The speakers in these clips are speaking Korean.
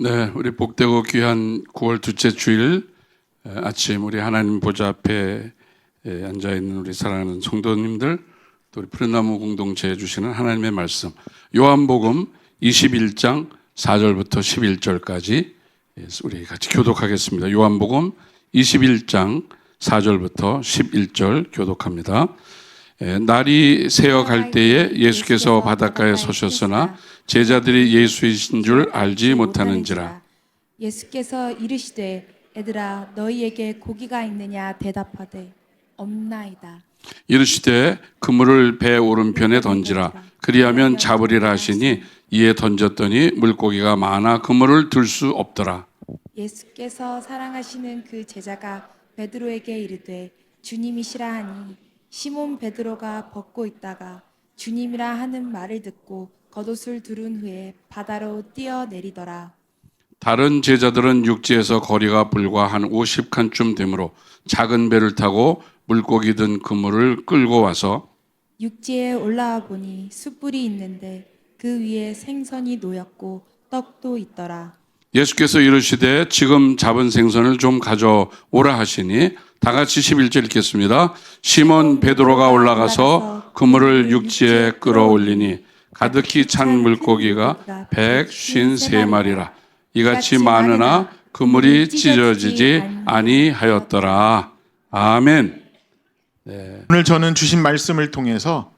네, 우리 복되고 귀한 9월 둘째 주일 아침 우리 하나님 보좌 앞에 앉아 있는 우리 사랑하는 성도님들, 또 우리 푸른나무 공동체에 주시는 하나님의 말씀, 요한복음 21장 4절부터 11절까지 우리 같이 교독하겠습니다. 요한복음 21장 4절부터 11절 교독합니다. 날이 새어갈 때에 예수께서 바닷가에 서셨으나 제자들이 예수이신 줄 알지 못하는지라. 예수께서 이르시되 애들아 너희에게 고기가 있느냐 대답하되 없나이다. 이르시되 그물을 배 오른편에 던지라. 그리하면 잡으리라 하시니 이에 던졌더니 물고기가 많아 그물을 들 수 없더라. 예수께서 사랑하시는 그 제자가 베드로에게 이르되 주님이시라 하니 시몬 베드로가 벗고 있다가 주님이라 하는 말을 듣고 겉옷을 두른 후에 바다로 뛰어내리더라. 다른 제자들은 육지에서 거리가 불과 한 50칸쯤 되므로 작은 배를 타고 물고기 든 그물을 끌고 와서 육지에 올라와 보니 숯불이 있는데 그 위에 생선이 놓였고 떡도 있더라. 예수께서 이르시되 지금 잡은 생선을 좀 가져오라 하시니 다 같이 11절 읽겠습니다. 시몬 베드로가 올라가서 그물을 육지에 끌어올리니 가득히 찬 물고기가 153마리라. 이같이 많으나 그물이 찢어지지 아니하였더라. 아멘. 오늘 저는 주신 말씀을 통해서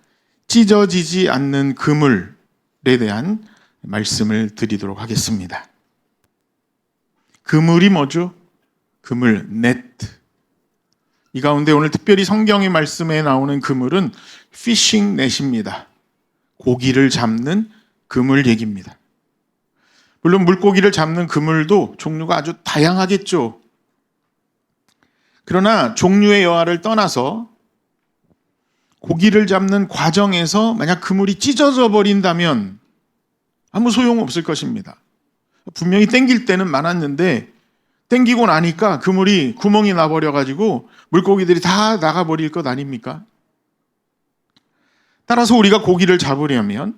찢어지지 않는 그물에 대한 말씀을 드리도록 하겠습니다. 그물이 뭐죠? 그물, 네트. 이 가운데 오늘 특별히 성경의 말씀에 나오는 그물은 피싱 넷입니다. 고기를 잡는 그물 얘기입니다. 물론 물고기를 잡는 그물도 종류가 아주 다양하겠죠. 그러나 종류의 여하를 떠나서 고기를 잡는 과정에서 만약 그물이 찢어져 버린다면 아무 소용없을 것입니다. 분명히 땡길 때는 많았는데 땡기고 나니까 그물이 구멍이 나버려가지고 물고기들이 다 나가버릴 것 아닙니까? 따라서 우리가 고기를 잡으려면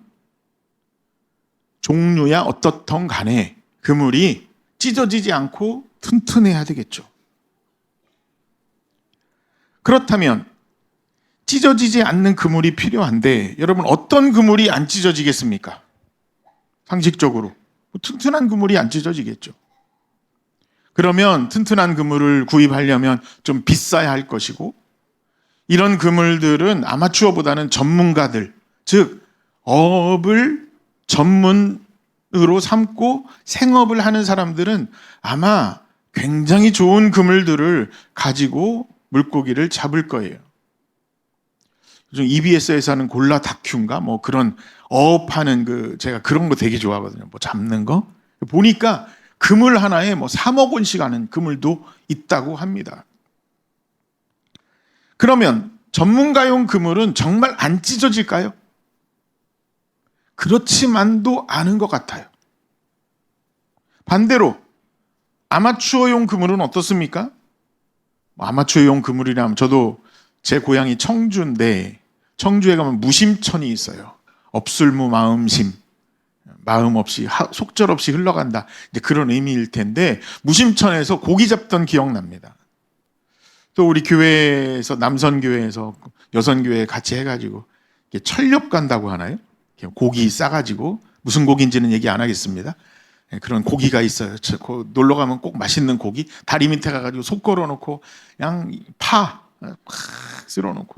종류야 어떻든 간에 그물이 찢어지지 않고 튼튼해야 되겠죠. 그렇다면 찢어지지 않는 그물이 필요한데 여러분 어떤 그물이 안 찢어지겠습니까? 상식적으로 튼튼한 그물이 안 찢어지겠죠. 그러면 튼튼한 그물을 구입하려면 좀 비싸야 할 것이고 이런 그물들은 아마추어보다는 전문가들, 즉 어업을 전문으로 삼고 생업을 하는 사람들은 아마 굉장히 좋은 그물들을 가지고 물고기를 잡을 거예요. 요즘 EBS에서 하는 골라 다큐인가 뭐 그런 어업하는 제가 그런 거 되게 좋아하거든요. 뭐 잡는 거 보니까 그물 하나에 뭐 3억 원씩 하는 그물도 있다고 합니다. 그러면 전문가용 그물은 정말 안 찢어질까요? 그렇지만도 않은 것 같아요. 반대로 아마추어용 그물은 어떻습니까? 아마추어용 그물이라면 저도 제 고향이 청주인데 청주에 가면 무심천이 있어요. 없술무 마음심, 마음 없이 속절없이 흘러간다. 이제 그런 의미일 텐데 무심천에서 고기 잡던 기억납니다. 또 우리 교회에서 남선교회에서 여선교회 같이 해가지고 철렵 간다고 하나요? 고기 싸가지고 무슨 고기인지는 얘기 안 하겠습니다. 그런 고기가 있어요. 놀러 가면 꼭 맛있는 고기 다리 밑에 가가지고 속 걸어놓고 그냥 파 쓸어놓고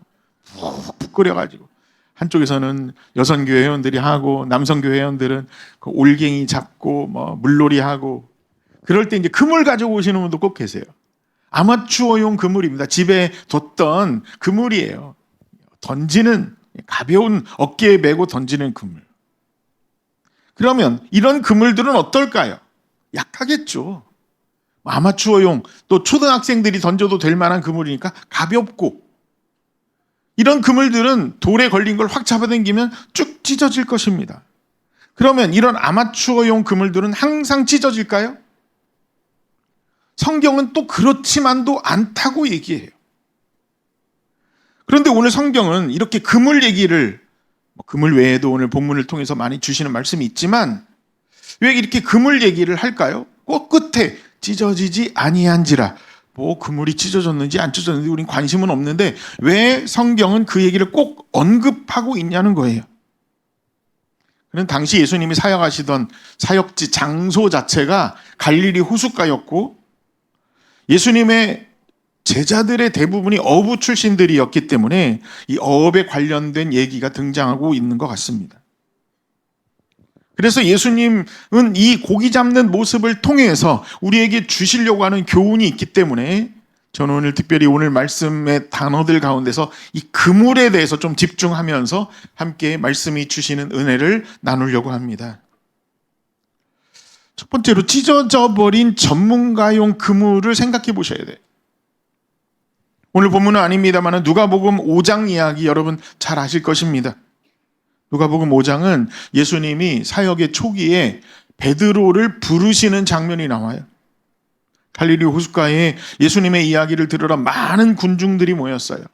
푹 끓여가지고 한쪽에서는 여선교회 회원들이 하고 남선교회 회원들은 그 올갱이 잡고 뭐 물놀이 하고 그럴 때 이제 그물 가지고 오시는 분도 꼭 계세요. 아마추어용 그물입니다. 집에 뒀던 그물이에요. 던지는 가벼운 어깨에 메고 던지는 그물. 그러면 이런 그물들은 어떨까요? 약하겠죠. 아마추어용 또 초등학생들이 던져도 될 만한 그물이니까 가볍고 이런 그물들은 돌에 걸린 걸 확 잡아당기면 쭉 찢어질 것입니다. 그러면 이런 아마추어용 그물들은 항상 찢어질까요? 성경은 또 그렇지만도 않다고 얘기해요. 그런데 오늘 성경은 이렇게 그물 얘기를 그물 외에도 오늘 본문을 통해서 많이 주시는 말씀이 있지만 왜 이렇게 그물 얘기를 할까요? 꼭 끝에 찢어지지 아니한지라. 뭐 그물이 찢어졌는지 안 찢어졌는지 우린 관심은 없는데 왜 성경은 그 얘기를 꼭 언급하고 있냐는 거예요. 그는 당시 예수님이 사역하시던 사역지 장소 자체가 갈릴리 호숫가였고 예수님의 제자들의 대부분이 어부 출신들이었기 때문에 이 어업에 관련된 얘기가 등장하고 있는 것 같습니다. 그래서 예수님은 이 고기 잡는 모습을 통해서 우리에게 주시려고 하는 교훈이 있기 때문에 저는 오늘 특별히 오늘 말씀의 단어들 가운데서 이 그물에 대해서 좀 집중하면서 함께 말씀이 주시는 은혜를 나누려고 합니다. 첫 번째로 찢어져 버린 전문가용 그물을 생각해 보셔야 돼요. 오늘 본문은 아닙니다만 누가복음 5장 이야기 여러분 잘 아실 것입니다. 누가복음 5장은 예수님이 사역의 초기에 베드로를 부르시는 장면이 나와요. 갈릴리 호숫가에 예수님의 이야기를 들으러 많은 군중들이 모였어요.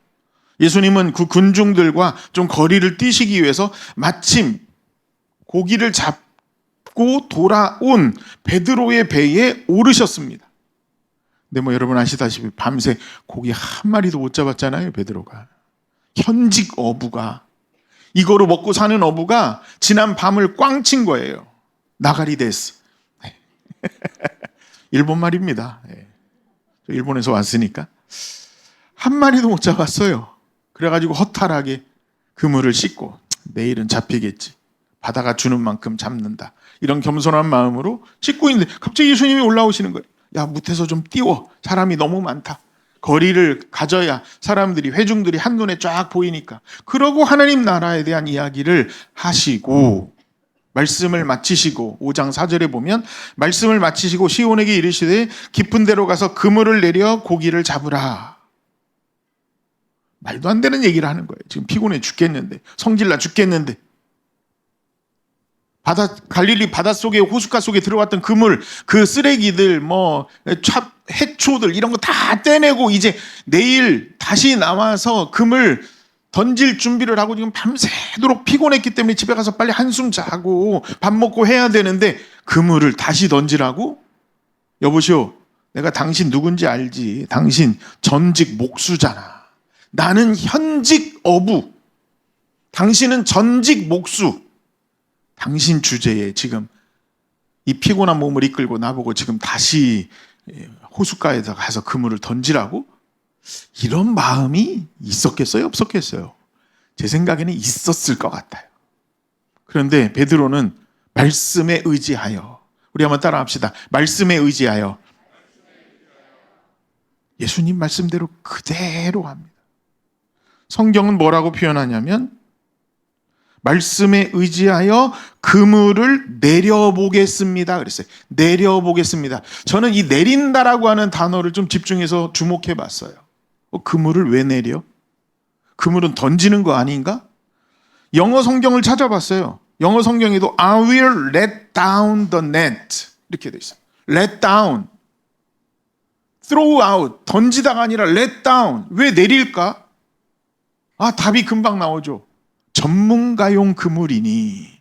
예수님은 그 군중들과 좀 거리를 뛰시기 위해서 마침 고기를 잡고 돌아온 베드로의 배에 오르셨습니다. 근데 뭐 여러분 아시다시피 밤새 고기 한 마리도 못 잡았잖아요, 베드로가. 현직 어부가. 이거로 먹고 사는 어부가 지난 밤을 꽝 친 거예요. 나가리 데스. 일본 말입니다. 일본에서 왔으니까. 한 마리도 못 잡았어요. 그래가지고 허탈하게 그물을 씻고 내일은 잡히겠지. 바다가 주는 만큼 잡는다. 이런 겸손한 마음으로 씻고 있는데 갑자기 예수님이 올라오시는 거예요. 야, 무태서 좀 띄워. 사람이 너무 많다. 거리를 가져야 사람들이, 회중들이 한눈에 쫙 보이니까. 그러고 하나님 나라에 대한 이야기를 하시고 말씀을 마치시고 5장 4절에 보면 말씀을 마치시고 시온에게 이르시되 깊은 데로 가서 그물을 내려 고기를 잡으라. 말도 안 되는 얘기를 하는 거예요. 지금 피곤해 죽겠는데, 성질나 죽겠는데. 갈릴리 바닷속에 호숫가 속에 들어왔던 그물, 그 쓰레기들, 해초들 이런 거 다 떼내고 이제 내일 다시 나와서 그물 던질 준비를 하고 지금 밤새도록 피곤했기 때문에 집에 가서 빨리 한숨 자고 밥 먹고 해야 되는데 그물을 다시 던지라고? 여보시오, 내가 당신 누군지 알지? 당신 전직 목수잖아. 나는 현직 어부. 당신은 전직 목수. 당신 주제에 지금 이 피곤한 몸을 이끌고 나보고 지금 다시 호숫가에다 가서 그물을 던지라고? 이런 마음이 있었겠어요? 없었겠어요? 제 생각에는 있었을 것 같아요. 그런데 베드로는 말씀에 의지하여, 우리 한번 따라 합시다. 말씀에 의지하여 예수님 말씀대로 그대로 합니다. 성경은 뭐라고 표현하냐면 말씀에 의지하여 그물을 내려보겠습니다. 그랬어요. 내려보겠습니다. 저는 이 내린다라고 하는 단어를 좀 집중해서 주목해 봤어요. 그물을 왜 내려? 그물은 던지는 거 아닌가? 영어 성경을 찾아봤어요. 영어 성경에도 I will let down the net 이렇게 돼 있어요. let down, throw out, 던지다가 아니라 let down. 왜 내릴까? 답이 금방 나오죠. 전문가용 그물이니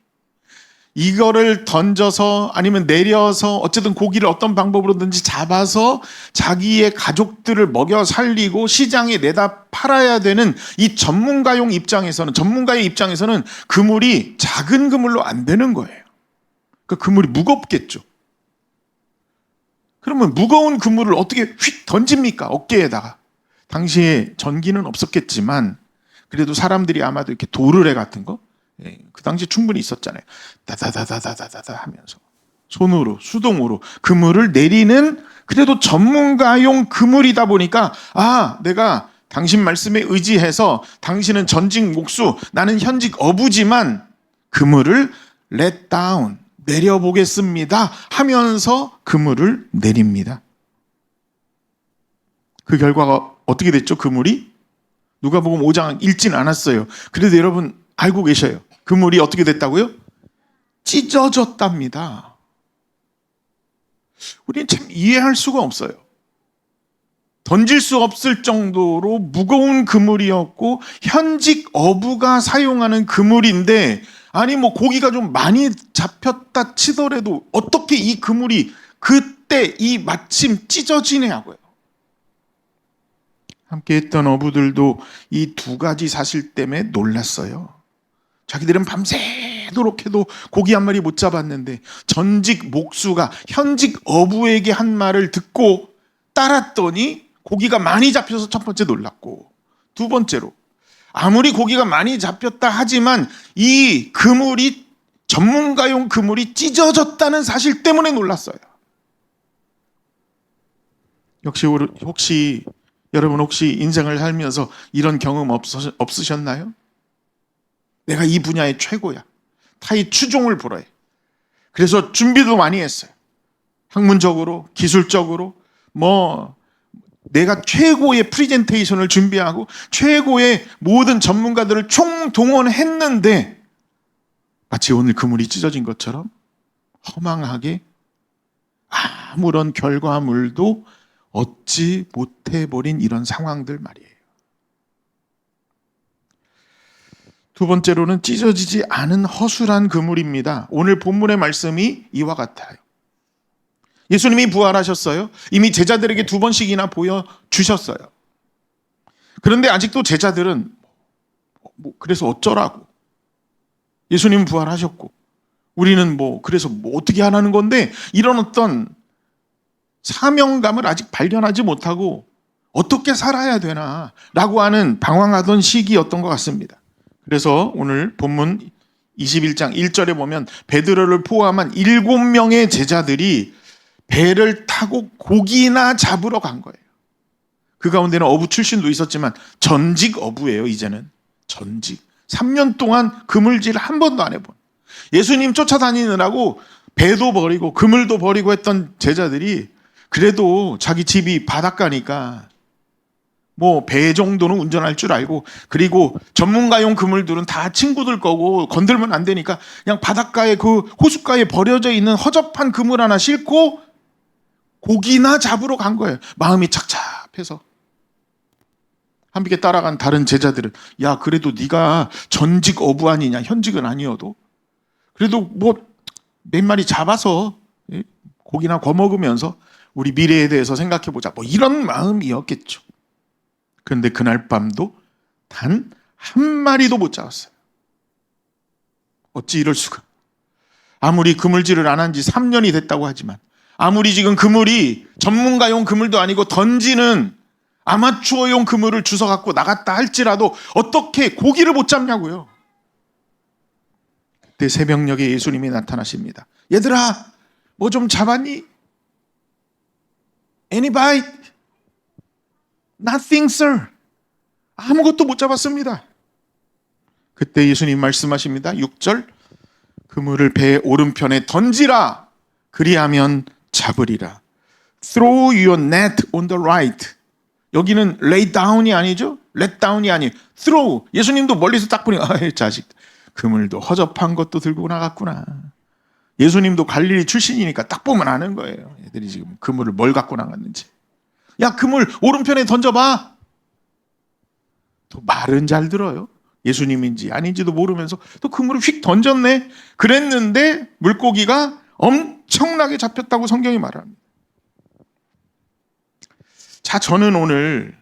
이거를 던져서 아니면 내려서 어쨌든 고기를 어떤 방법으로든지 잡아서 자기의 가족들을 먹여 살리고 시장에 내다 팔아야 되는 이 전문가의 입장에서는 그물이 작은 그물로 안 되는 거예요. 그 그물이 무겁겠죠. 그러면 무거운 그물을 어떻게 휙 던집니까? 어깨에다가. 당시에 전기는 없었겠지만 그래도 사람들이 아마도 이렇게 도르래 같은 거, 그 당시 충분히 있었잖아요. 다다다다다다다 하면서 손으로, 수동으로 그물을 내리는 그래도 전문가용 그물이다 보니까 내가 당신 말씀에 의지해서 당신은 전직 목수, 나는 현직 어부지만 그물을 let down, 내려보겠습니다 하면서 그물을 내립니다. 그 결과가 어떻게 됐죠? 그물이? 누가복음 5장 읽진 않았어요. 그래도 여러분 알고 계셔요. 그물이 어떻게 됐다고요? 찢어졌답니다. 우리는 참 이해할 수가 없어요. 던질 수 없을 정도로 무거운 그물이었고 현직 어부가 사용하는 그물인데, 아니 뭐 고기가 좀 많이 잡혔다 치더라도 어떻게 이 그물이 그때 이 마침 찢어지냐고요. 함께 했던 어부들도 이 두 가지 사실 때문에 놀랐어요. 자기들은 밤새도록 해도 고기 한 마리 못 잡았는데 전직 목수가 현직 어부에게 한 말을 듣고 따랐더니 고기가 많이 잡혀서 첫 번째 놀랐고, 두 번째로 아무리 고기가 많이 잡혔다 하지만 이 그물이 전문가용 그물이 찢어졌다는 사실 때문에 놀랐어요. 혹시 여러분 인생을 살면서 이런 경험 없으셨나요? 내가 이 분야의 최고야. 타이 추종을 불어해. 그래서 준비도 많이 했어요. 학문적으로, 기술적으로, 내가 최고의 프레젠테이션을 준비하고 최고의 모든 전문가들을 총동원했는데 마치 오늘 그물이 찢어진 것처럼 허망하게 아무런 결과물도 얻지 못해버린 이런 상황들 말이에요. 두 번째로는 찢어지지 않은 허술한 그물입니다. 오늘 본문의 말씀이 이와 같아요. 예수님이 부활하셨어요. 이미 제자들에게 두 번씩이나 보여주셨어요. 그런데 아직도 제자들은 그래서 어쩌라고. 예수님은 부활하셨고 우리는 그래서 어떻게 하라는 건데, 이런 어떤 사명감을 아직 발견하지 못하고 어떻게 살아야 되나 라고 하는 방황하던 시기였던 것 같습니다. 그래서 오늘 본문 21장 1절에 보면 베드로를 포함한 7명의 제자들이 배를 타고 고기나 잡으러 간 거예요. 그 가운데는 어부 출신도 있었지만 전직 어부예요. 이제는 전직. 3년 동안 그물질 한 번도 안 해본, 예수님 쫓아다니느라고 배도 버리고 그물도 버리고 했던 제자들이 그래도 자기 집이 바닷가니까 배 정도는 운전할 줄 알고, 그리고 전문가용 그물들은 다 친구들 거고 건들면 안 되니까 그냥 바닷가에 그 호숫가에 버려져 있는 허접한 그물 하나 싣고 고기나 잡으러 간 거예요. 마음이 착잡해서. 함께 따라간 다른 제자들은 야, 그래도 네가 전직 어부 아니냐, 현직은 아니어도 그래도 몇 마리 잡아서 고기나 구워 먹으면서 우리 미래에 대해서 생각해보자, 이런 마음이었겠죠. 그런데 그날 밤도 단 한 마리도 못 잡았어요. 어찌 이럴 수가. 아무리 그물질을 안 한 지 3년이 됐다고 하지만, 아무리 지금 그물이 전문가용 그물도 아니고 던지는 아마추어용 그물을 주워 갖고 나갔다 할지라도 어떻게 고기를 못 잡냐고요. 그때 새벽녘에 예수님이 나타나십니다. 얘들아, 뭐 좀 잡았니? Any bite? Nothing, sir. 아무것도 못 잡았습니다. 그때 예수님 말씀하십니다. 6절, 그물을 배 오른편에 던지라. 그리하면 잡으리라. Throw your net on the right. 여기는 lay down이 아니죠? let down이 아니에요. throw. 예수님도 멀리서 딱 보니 자식, 그물도 허접한 것도 들고 나갔구나. 예수님도 갈릴리 출신이니까 딱 보면 아는 거예요. 애들이 지금 그물을 뭘 갖고 나갔는지. 야, 그물 오른편에 던져봐. 또 말은 잘 들어요. 예수님인지 아닌지도 모르면서 또 그물을 휙 던졌네. 그랬는데 물고기가 엄청나게 잡혔다고 성경이 말합니다. 자, 저는 오늘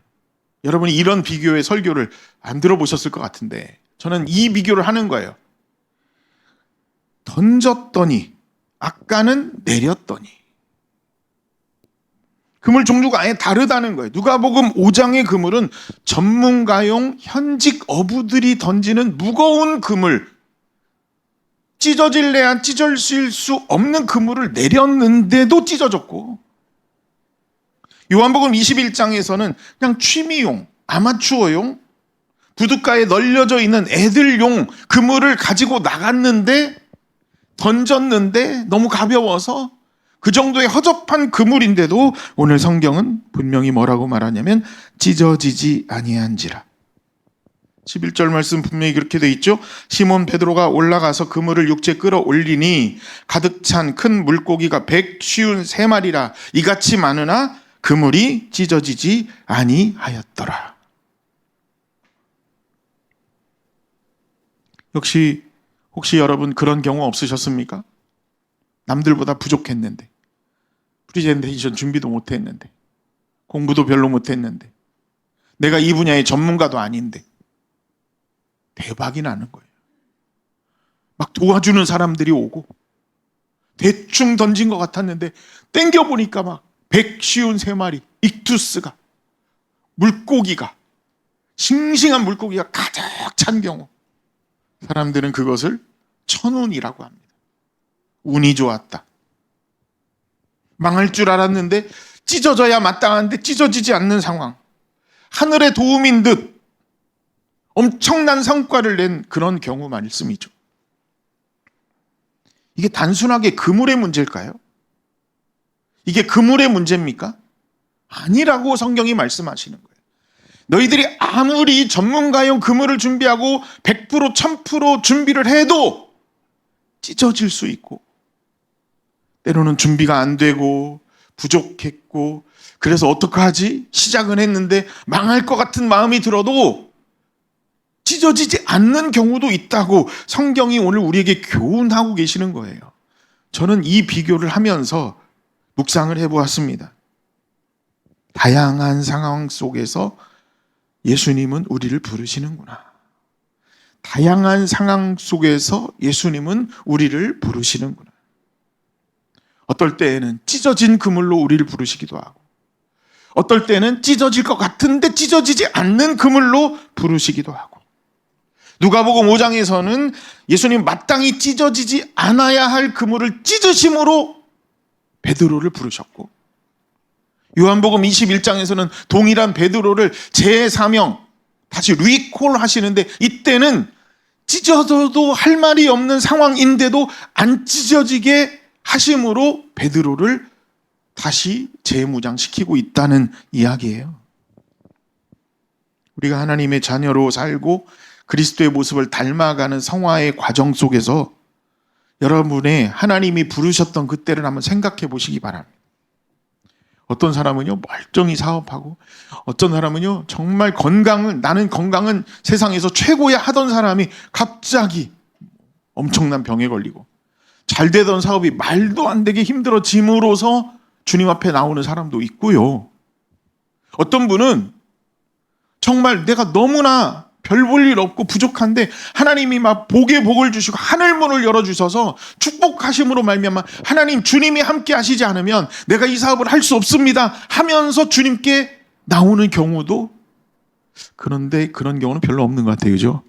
여러분이 이런 비교의 설교를 안 들어보셨을 것 같은데 저는 이 비교를 하는 거예요. 던졌더니 아까는 내렸더니. 그물 종류가 아예 다르다는 거예요. 누가복음 5장의 그물은 전문가용 현직 어부들이 던지는 무거운 그물, 찢어질래야 찢어질 수 없는 그물을 내렸는데도 찢어졌고, 요한복음 21장에서는 그냥 취미용, 아마추어용, 부둣가에 널려져 있는 애들용 그물을 가지고 나갔는데 던졌는데 너무 가벼워서 그 정도의 허접한 그물인데도 오늘 성경은 분명히 뭐라고 말하냐면 찢어지지 아니한지라. 11절 말씀 분명히 그렇게 돼 있죠. 시몬 베드로가 올라가서 그물을 육지에 끌어올리니 가득 찬 큰 물고기가 153마리라 이같이 많으나 그물이 찢어지지 아니하였더라. 혹시 여러분 그런 경우 없으셨습니까? 남들보다 부족했는데, 프리젠테이션 준비도 못했는데, 공부도 별로 못했는데, 내가 이 분야의 전문가도 아닌데 대박이 나는 거예요. 막 도와주는 사람들이 오고 대충 던진 것 같았는데 땡겨보니까 막 153마리 익투스가, 물고기가, 싱싱한 물고기가 가득 찬 경우, 사람들은 그것을 천운이라고 합니다. 운이 좋았다. 망할 줄 알았는데 찢어져야 마땅한데 찢어지지 않는 상황, 하늘의 도움인 듯 엄청난 성과를 낸 그런 경우 말씀이죠. 이게 단순하게 그물의 문제일까요? 이게 그물의 문제입니까? 아니라고 성경이 말씀하시는 거예요. 너희들이 아무리 전문가용 그물을 준비하고 100%, 1000% 준비를 해도 찢어질 수 있고, 때로는 준비가 안 되고 부족했고, 그래서 어떡하지? 시작은 했는데 망할 것 같은 마음이 들어도 찢어지지 않는 경우도 있다고 성경이 오늘 우리에게 교훈하고 계시는 거예요. 저는 이 비교를 하면서 묵상을 해보았습니다. 다양한 상황 속에서 예수님은 우리를 부르시는구나. 다양한 상황 속에서 예수님은 우리를 부르시는구나. 어떨 때에는 찢어진 그물로 우리를 부르시기도 하고, 어떨 때는 찢어질 것 같은데 찢어지지 않는 그물로 부르시기도 하고, 누가복음 5장에서는 예수님 마땅히 찢어지지 않아야 할 그물을 찢으심으로 베드로를 부르셨고, 요한복음 21장에서는 동일한 베드로를 재사명, 다시 리콜 하시는데, 이때는 찢어져도 할 말이 없는 상황인데도 안 찢어지게 하심으로 베드로를 다시 재무장시키고 있다는 이야기예요. 우리가 하나님의 자녀로 살고 그리스도의 모습을 닮아가는 성화의 과정 속에서 여러분의 하나님이 부르셨던 그때를 한번 생각해 보시기 바랍니다. 어떤 사람은요, 멀쩡히 사업하고, 어떤 사람은요, 정말 나는 건강은 세상에서 최고야 하던 사람이 갑자기 엄청난 병에 걸리고, 잘 되던 사업이 말도 안 되게 힘들어짐으로써 주님 앞에 나오는 사람도 있고요. 어떤 분은 정말 내가 너무나 별 볼 일 없고 부족한데 하나님이 막 복에 복을 주시고 하늘문을 열어주셔서 축복하심으로 말미암아 하나님 주님이 함께 하시지 않으면 내가 이 사업을 할 수 없습니다 하면서 주님께 나오는 경우도, 그런데 그런 경우는 별로 없는 것 같아요. 그죠?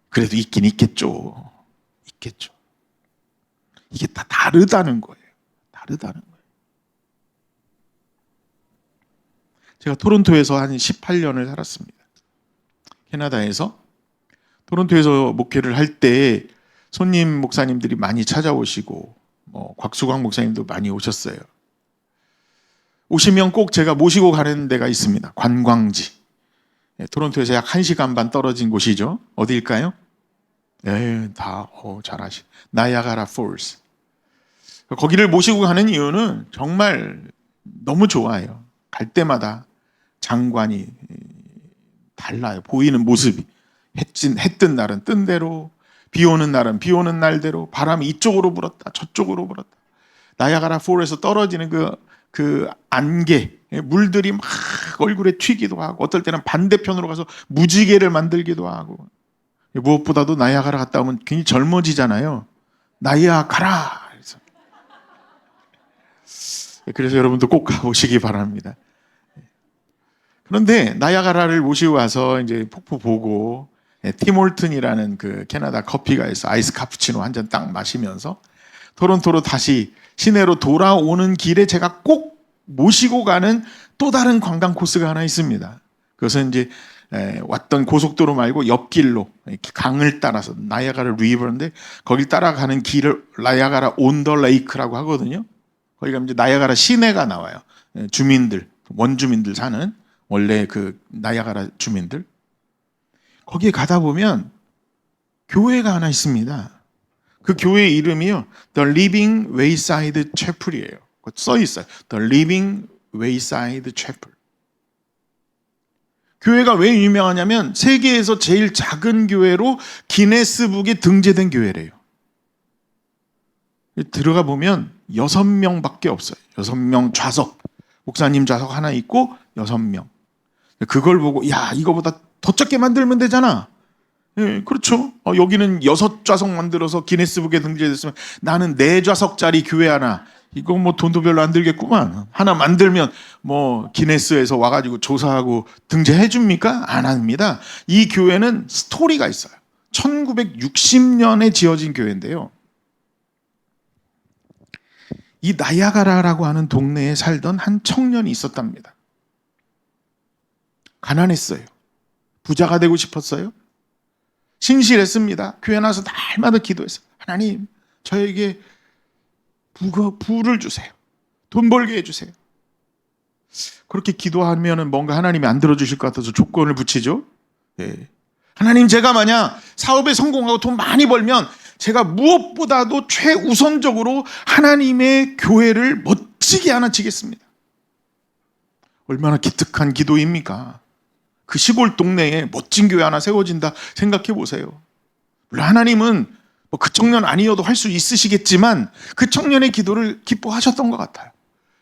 그래도 있긴 있겠죠. 있겠죠. 이게 다 다르다는 거예요. 다르다는 거예요. 제가 토론토에서 한 18년을 살았습니다. 캐나다에서. 토론토에서 목회를 할 때 손님 목사님들이 많이 찾아오시고, 곽수광 목사님도 많이 오셨어요. 오시면 꼭 제가 모시고 가는 데가 있습니다. 관광지. 토론토에서 약 1시간 반 떨어진 곳이죠. 어디일까요? 잘아시. 나야가라 폴스. 거기를 모시고 가는 이유는 정말 너무 좋아요. 갈 때마다 장관이 달라요. 보이는 모습이. 해 뜬 날은 뜬 대로, 비 오는 날은 비 오는 날대로, 바람이 이쪽으로 불었다 저쪽으로 불었다. 나야가라 폴에서 떨어지는 그 안개, 물들이 막 얼굴에 튀기도 하고, 어떨 때는 반대편으로 가서 무지개를 만들기도 하고, 무엇보다도 나야가라 갔다 오면 굉장히 젊어지잖아요. 나야가라. 그래서 여러분도 꼭 가보시기 바랍니다. 그런데 나야가라를 모시고 와서 이제 폭포 보고, 팀홀튼이라는 그 캐나다 커피가 있어 아이스 카푸치노 한 잔 딱 마시면서 토론토로 다시 시내로 돌아오는 길에 제가 꼭 모시고 가는 또 다른 관광 코스가 하나 있습니다. 그것은 이제 왔던 고속도로 말고 옆길로 강을 따라서, 나야가라 리버인데 거기 따라가는 길을 나야가라 온 더 레이크라고 하거든요. 거기 가면 이제 나야가라 시내가 나와요. 주민들, 원주민들 사는, 원래 그 나야가라 주민들. 거기에 가다 보면 교회가 하나 있습니다. 그 교회 이름이요, The Living Wayside Chapel이에요. 써 있어요. The Living 웨이사이드 채플. 교회가 왜 유명하냐면 세계에서 제일 작은 교회로 기네스북에 등재된 교회래요. 들어가 보면 6명밖에 없어요. 6명 좌석. 목사님 좌석 하나 있고 6명. 그걸 보고 야, 이거보다 더 적게 만들면 되잖아. 예, 그렇죠. 여기는 6좌석 만들어서 기네스북에 등재됐으면 나는 4좌석짜리 교회 하나. 이거 뭐 돈도 별로 안 들겠구만. 하나 만들면 뭐 기네스에서 와가지고 조사하고 등재해 줍니까? 안 합니다. 이 교회는 스토리가 있어요. 1960년에 지어진 교회인데요. 이 나야가라라고 하는 동네에 살던 한 청년이 있었답니다. 가난했어요. 부자가 되고 싶었어요. 신실했습니다. 교회 나와서 날마다 기도했어요. 하나님, 저에게 부를 주세요. 돈 벌게 해주세요. 그렇게 기도하면 뭔가 하나님이 안 들어주실 것 같아서 조건을 붙이죠. 예. 하나님, 제가 만약 사업에 성공하고 돈 많이 벌면 제가 무엇보다도 최우선적으로 하나님의 교회를 멋지게 하나 지겠습니다. 얼마나 기특한 기도입니까? 그 시골 동네에 멋진 교회 하나 세워진다 생각해 보세요. 물론 하나님은 그 청년 아니어도 할 수 있으시겠지만 그 청년의 기도를 기뻐하셨던 것 같아요.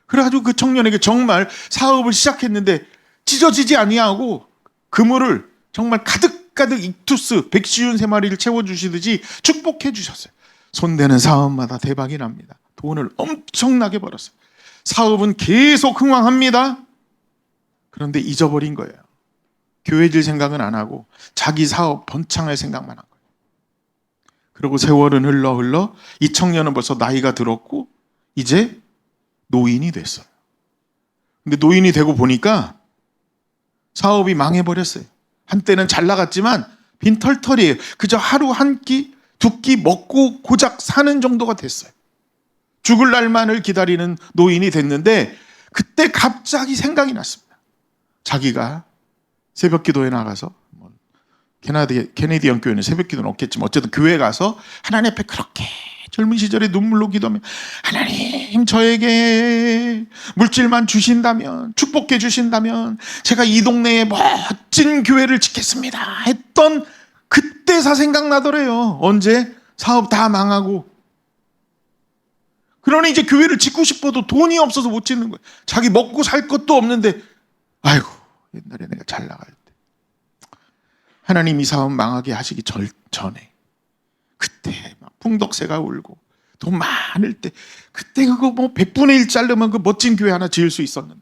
그래가지고 그 청년에게 정말 사업을 시작했는데 찢어지지 아니하고 그물을 정말 가득가득 익투스 153마리를 채워주시듯이 축복해 주셨어요. 손대는 사업마다 대박이 납니다. 돈을 엄청나게 벌었어요. 사업은 계속 흥왕합니다. 그런데 잊어버린 거예요. 교회 질 생각은 안 하고 자기 사업 번창할 생각만 한 거예요. 그리고 세월은 흘러 이 청년은 벌써 나이가 들었고 이제 노인이 됐어요. 근데 노인이 되고 보니까 사업이 망해버렸어요. 한때는 잘 나갔지만 빈털털이에요. 그저 하루 한 끼, 두 끼 먹고 고작 사는 정도가 됐어요. 죽을 날만을 기다리는 노인이 됐는데 그때 갑자기 생각이 났습니다. 자기가 새벽 기도에 나가서 캐네디언 교회는 새벽 기도는 없겠지만 어쨌든 교회에 가서 하나님 앞에 그렇게 젊은 시절에 눈물로 기도하면 하나님, 저에게 물질만 주신다면, 축복해 주신다면 제가 이 동네에 멋진 교회를 짓겠습니다 했던 그때사 생각나더래요. 언제? 사업 다 망하고. 그러니 이제 교회를 짓고 싶어도 돈이 없어서 못 짓는 거예요. 자기 먹고 살 것도 없는데 아이고, 옛날에 내가 잘 나갈 때 하나님 이 사업 망하게 하시기 전에 그때 막 풍덕새가 울고 돈 많을 때 그때 그거 뭐 100분의 1 자르면 그 멋진 교회 하나 지을 수 있었는데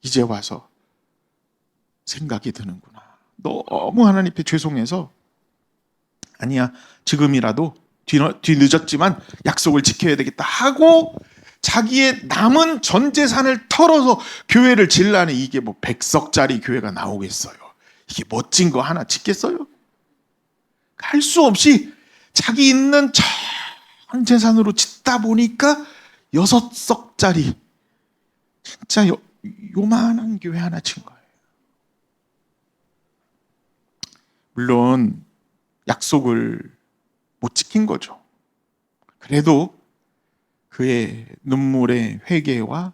이제 와서 생각이 드는구나. 너무 하나님 앞에 죄송해서 아니야, 지금이라도 뒤늦었지만 약속을 지켜야 되겠다 하고 자기의 남은 전 재산을 털어서 교회를 질라는, 이게 뭐 100석짜리 교회가 나오겠어요? 이게 멋진 거 하나 짓겠어요? 할 수 없이 자기 있는 전 재산으로 짓다 보니까 6석짜리 진짜 요만한 교회 하나 진 거예요. 물론 약속을 못 지킨 거죠. 그래도 그의 눈물의 회개와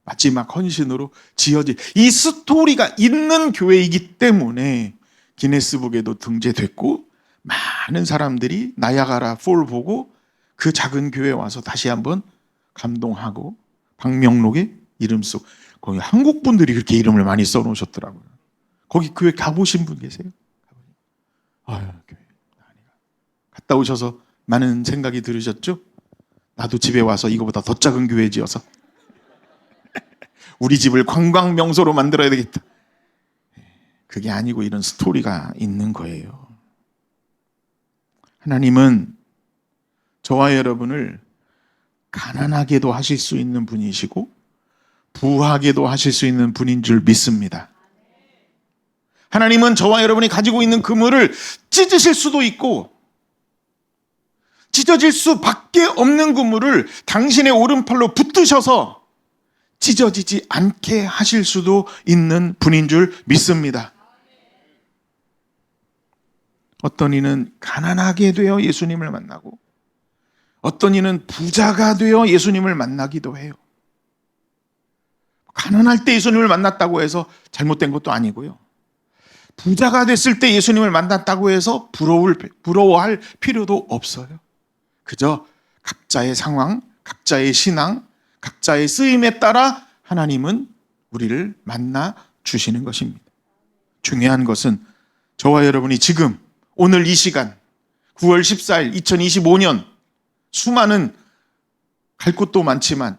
마지막 헌신으로 지어진 이 스토리가 있는 교회이기 때문에 기네스북에도 등재됐고 많은 사람들이 나야가라 폴 보고 그 작은 교회에 와서 다시 한번 감동하고 방명록에 이름 속, 거기 한국 분들이 그렇게 이름을 많이 써놓으셨더라고요. 거기 교회 가보신 분 계세요? 아유, 교회 갔다 오셔서 많은 생각이 들으셨죠? 나도 집에 와서 이거보다 더 작은 교회 지어서 우리 집을 관광 명소로 만들어야 되겠다. 그게 아니고 이런 스토리가 있는 거예요. 하나님은 저와 여러분을 가난하게도 하실 수 있는 분이시고 부하게도 하실 수 있는 분인 줄 믿습니다. 하나님은 저와 여러분이 가지고 있는 그물을 찢으실 수도 있고 찢어질 수밖에 없는 그물을 당신의 오른팔로 붙드셔서 찢어지지 않게 하실 수도 있는 분인 줄 믿습니다. 어떤 이는 가난하게 되어 예수님을 만나고 어떤 이는 부자가 되어 예수님을 만나기도 해요. 가난할 때 예수님을 만났다고 해서 잘못된 것도 아니고요. 부자가 됐을 때 예수님을 만났다고 해서 부러워할 필요도 없어요. 그저 각자의 상황, 각자의 신앙, 각자의 쓰임에 따라 하나님은 우리를 만나 주시는 것입니다. 중요한 것은 저와 여러분이 지금 오늘 이 시간 9월 14일 2025년 수많은 갈 곳도 많지만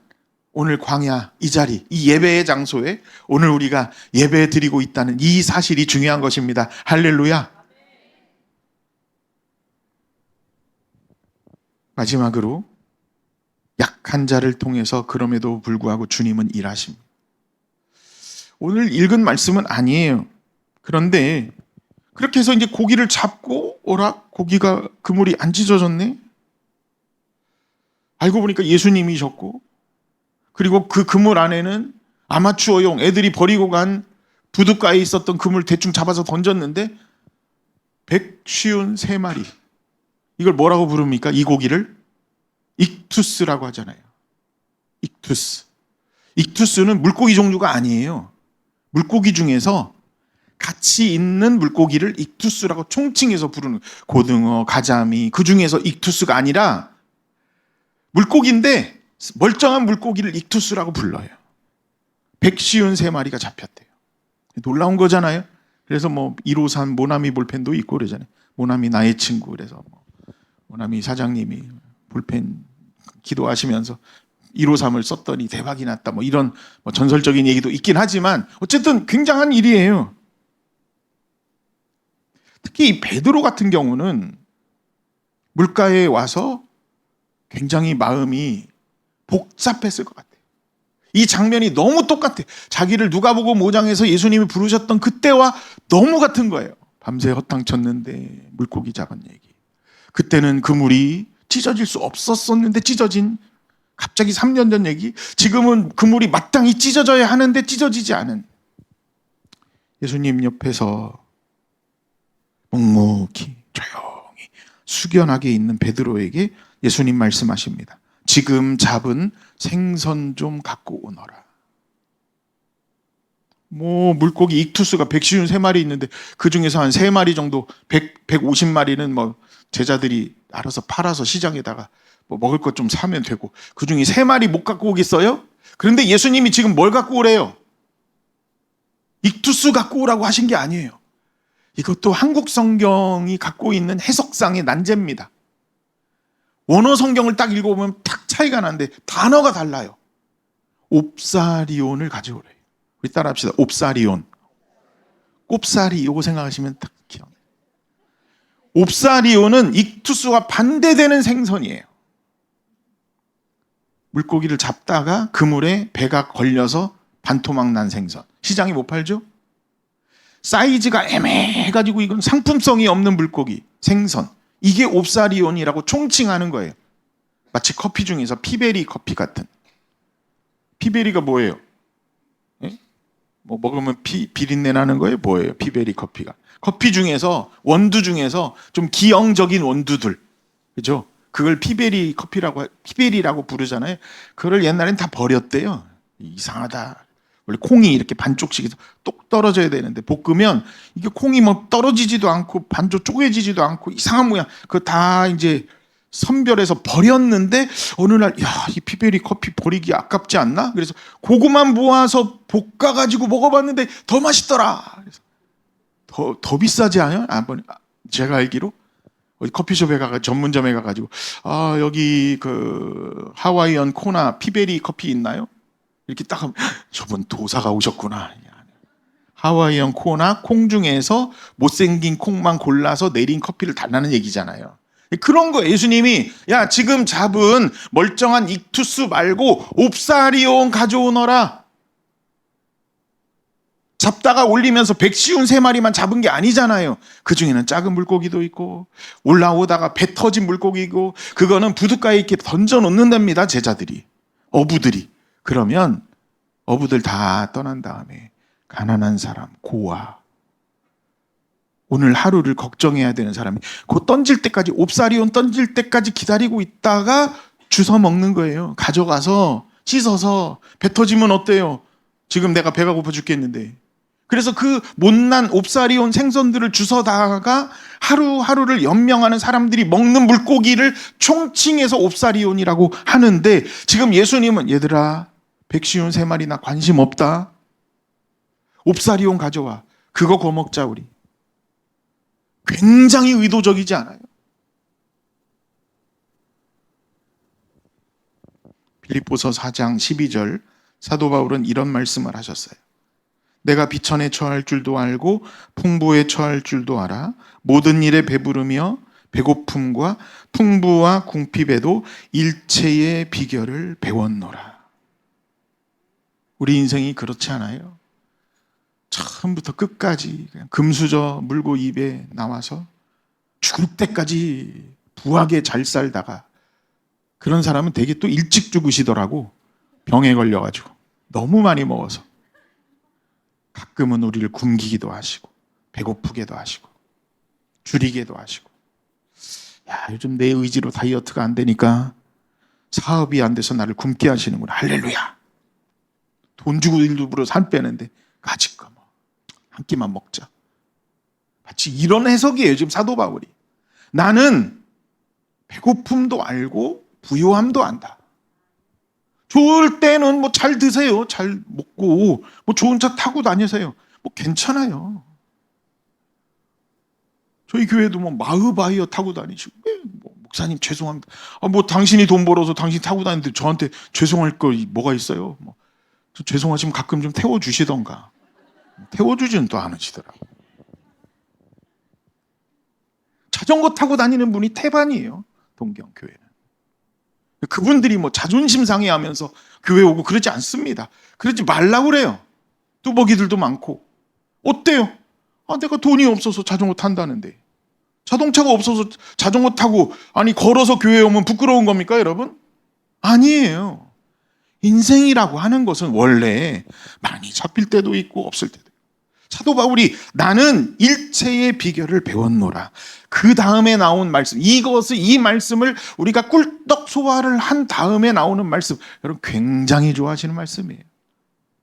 오늘 광야 이 자리, 이 예배의 장소에 오늘 우리가 예배 드리고 있다는 이 사실이 중요한 것입니다. 할렐루야. 마지막으로 약한 자를 통해서 그럼에도 불구하고 주님은 일하십니다. 오늘 읽은 말씀은 아니에요. 그런데 그렇게 해서 이제 고기를 잡고 오라, 고기가 그물이 안 찢어졌네. 알고 보니까 예수님이셨고, 그리고 그 그물 안에는 아마추어용 애들이 버리고 간 부둣가에 있었던 그물 대충 잡아서 던졌는데 153마리. 이걸 뭐라고 부릅니까? 이 고기를 익투스라고 하잖아요. 익투스. 익투스는 물고기 종류가 아니에요. 물고기 중에서 같이 있는 물고기를 익투스라고 총칭해서 부르는, 고등어, 가자미, 그 중에서 익투스가 아니라 물고기인데 멀쩡한 물고기를 익투스라고 불러요. 153마리가 잡혔대요. 놀라운 거잖아요. 그래서 뭐 153 모나미 볼펜도 있고 그러잖아요. 모나미 나의 친구. 그래서 뭐 모나미 사장님이 볼펜 기도하시면서 153을 썼더니 대박이 났다. 뭐 이런 뭐 전설적인 얘기도 있긴 하지만 어쨌든 굉장한 일이에요. 특히 이 베드로 같은 경우는 물가에 와서 굉장히 마음이 복잡했을 것 같아요. 이 장면이 너무 똑같아요. 자기를 누가복음 5장에서 예수님이 부르셨던 그때와 너무 같은 거예요. 밤새 허탕쳤는데 물고기 잡은 얘기. 그때는 그물이 찢어질 수 없었었는데 찢어진, 갑자기 3년 전 얘기. 지금은 그물이 마땅히 찢어져야 하는데 찢어지지 않은. 예수님 옆에서 묵묵히 조용히 숙연하게 있는 베드로에게 예수님 말씀하십니다. 지금 잡은 생선 좀 갖고 오너라. 뭐 물고기 익투스가 153마리 있는데 그 중에서 한 3마리 정도, 150마리는 뭐 제자들이 알아서 팔아서 시장에다가 뭐 먹을 것 좀 사면 되고, 그 중에 3마리 못 갖고 오겠어요? 그런데 예수님이 지금 뭘 갖고 오래요? 익투스 갖고 오라고 하신 게 아니에요. 이것도 한국 성경이 갖고 있는 해석상의 난제입니다. 원어 성경을 딱 읽어보면 딱 차이가 나는데 단어가 달라요. 옵사리온을 가져오래요. 우리 따라 합시다. 옵사리온. 꼽사리 이거 생각하시면 딱 기억나요. 옵사리온은 익투스와 반대되는 생선이에요. 물고기를 잡다가 그물에 배가 걸려서 반토막 난 생선. 시장에 못 팔죠? 사이즈가 애매해가지고 이건 상품성이 없는 물고기, 생선. 이게 옵사리온이라고 총칭하는 거예요. 마치 커피 중에서 피베리 커피 같은. 피베리가 뭐예요? 예? 뭐 먹으면 비린내 나는 거예요? 뭐예요? 피베리 커피가. 커피 중에서, 원두 중에서 좀 기형적인 원두들. 그죠? 그걸 피베리 커피라고, 피베리라고 부르잖아요. 그걸 옛날엔 다 버렸대요. 이상하다. 원래 콩이 이렇게 반쪽씩 똑 떨어져야 되는데 볶으면 이게 콩이 뭐 떨어지지도 않고 반쪽 쪼개지지도 않고 이상한 모양. 그거 다 이제 선별해서 버렸는데 어느 날, 야, 이 피베리 커피 버리기 아깝지 않나? 그래서 그거만 모아서 볶아가지고 먹어봤는데 더 맛있더라. 그래서 더 비싸지 않아요? 제가 알기로 어디 커피숍에 가가 전문점에 가가지고 여기 그 하와이안 코나 피베리 커피 있나요? 이렇게 딱 하면 저분 도사가 오셨구나. 하와이안 코나 콩 중에서 못생긴 콩만 골라서 내린 커피를 달라는 얘기잖아요. 그런 거 예수님이 야 지금 잡은 멀쩡한 익투스 말고 옵사리온 가져오너라. 잡다가 올리면서 153마리만 잡은 게 아니잖아요. 그 중에는 작은 물고기도 있고 올라오다가 배 터진 물고기고, 그거는 부둣가에 이렇게 던져놓는답니다. 제자들이, 어부들이. 그러면 어부들 다 떠난 다음에 가난한 사람, 고아, 오늘 하루를 걱정해야 되는 사람이 그 던질 때까지, 옵사리온 던질 때까지 기다리고 있다가 주워 먹는 거예요. 가져가서 씻어서 배 터지면 어때요? 지금 내가 배가 고파 죽겠는데. 그래서 그 못난 옵사리온 생선들을 주워다가 하루하루를 연명하는 사람들이 먹는 물고기를 총칭해서 옵사리온이라고 하는데, 지금 예수님은 얘들아, 백시온 3마리 나 관심 없다. 옵사리온 가져와. 그거 구워 먹자 우리. 굉장히 의도적이지 않아요? 빌립보서 4장 12절 사도 바울은 이런 말씀을 하셨어요. 내가 비천에 처할 줄도 알고 풍부에 처할 줄도 알아. 모든 일에 배부르며 배고픔과 풍부와 궁핍에도 일체의 비결을 배웠노라. 우리 인생이 그렇지 않아요? 처음부터 끝까지 그냥 금수저 물고 입에 나와서 죽을 때까지 부하게 잘 살다가, 그런 사람은 되게 또 일찍 죽으시더라고. 병에 걸려가지고 너무 많이 먹어서. 가끔은 우리를 굶기기도 하시고 배고프게도 하시고 줄이게도 하시고. 야, 요즘 내 의지로 다이어트가 안 되니까 사업이 안 돼서 나를 굶게 하시는구나. 할렐루야. 돈 주고 일부러 살 빼는데 가지고 뭐 한 끼만 먹자. 마치 이런 해석이에요 지금 사도 바울이. 나는 배고픔도 알고 부요함도 안다. 좋을 때는 뭐 잘 드세요. 잘 먹고 뭐 좋은 차 타고 다니세요. 뭐 괜찮아요. 저희 교회도 뭐 마흐바이어 타고 다니시고, 뭐 목사님 죄송합니다. 뭐 당신이 돈 벌어서 당신 타고 다니는데 저한테 죄송할 거 뭐가 있어요? 뭐 죄송하시면 가끔 좀 태워주시던가. 태워주지는 또 않으시더라고. 자전거 타고 다니는 분이 태반이에요. 동경교회는. 그분들이 뭐 자존심 상해하면서 교회 오고 그러지 않습니다. 그러지 말라고 그래요. 뚜벅이들도 많고. 어때요? 내가 돈이 없어서 자전거 탄다는데. 자동차가 없어서 자전거 타고 걸어서 교회에 오면 부끄러운 겁니까, 여러분? 아니에요. 인생이라고 하는 것은 원래 많이 잡힐 때도 있고 없을 때도 있고. 사도 바울이 나는 일체의 비결을 배웠노라. 그 다음에 나온 말씀, 이 말씀을 우리가 꿀떡 소화를 한 다음에 나오는 말씀, 여러분 굉장히 좋아하시는 말씀이에요.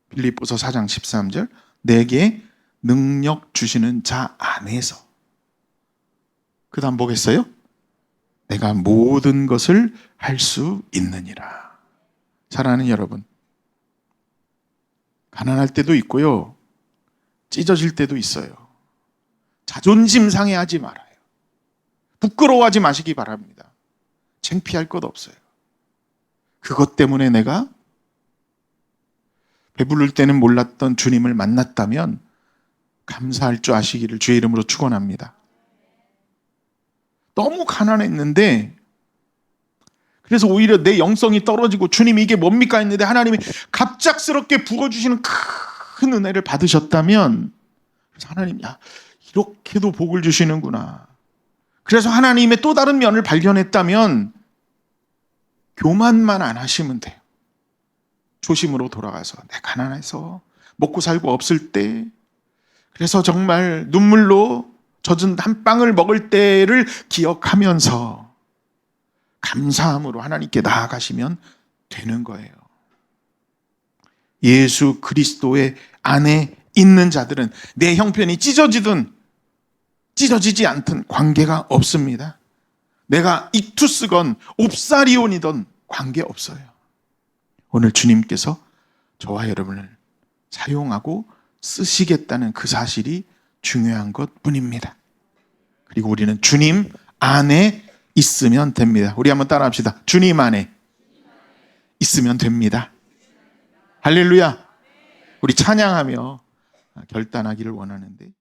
빌립보서 4장 13절, 내게 능력 주시는 자 안에서. 그 다음 보겠어요? 내가 모든 것을 할 수 있느니라. 사랑하는 여러분, 가난할 때도 있고요, 찢어질 때도 있어요. 자존심 상해하지 말아요. 부끄러워하지 마시기 바랍니다. 창피할 것 없어요. 그것 때문에 내가 배부를 때는 몰랐던 주님을 만났다면 감사할 줄 아시기를 주의 이름으로 축원합니다. 너무 가난했는데, 그래서 오히려 내 영성이 떨어지고 주님이 이게 뭡니까 했는데 하나님이 갑작스럽게 부어주시는 큰 은혜를 받으셨다면, 그래서 하나님, 이렇게도 복을 주시는구나. 그래서 하나님의 또 다른 면을 발견했다면 교만만 안 하시면 돼요. 초심으로 돌아가서 내 가난해서 먹고 살고 없을 때, 그래서 정말 눈물로 젖은 한 빵을 먹을 때를 기억하면서 감사함으로 하나님께 나아가시면 되는 거예요. 예수 그리스도의 안에 있는 자들은 내 형편이 찢어지든 찢어지지 않든 관계가 없습니다. 내가 이투스건 옵사리온이든 관계없어요. 오늘 주님께서 저와 여러분을 사용하고 쓰시겠다는 그 사실이 중요한 것 뿐입니다. 그리고 우리는 주님 안에 있으면 됩니다. 우리 한번 따라 합시다. 주님 안에 있으면 됩니다. 할렐루야. 우리 찬양하며 결단하기를 원하는데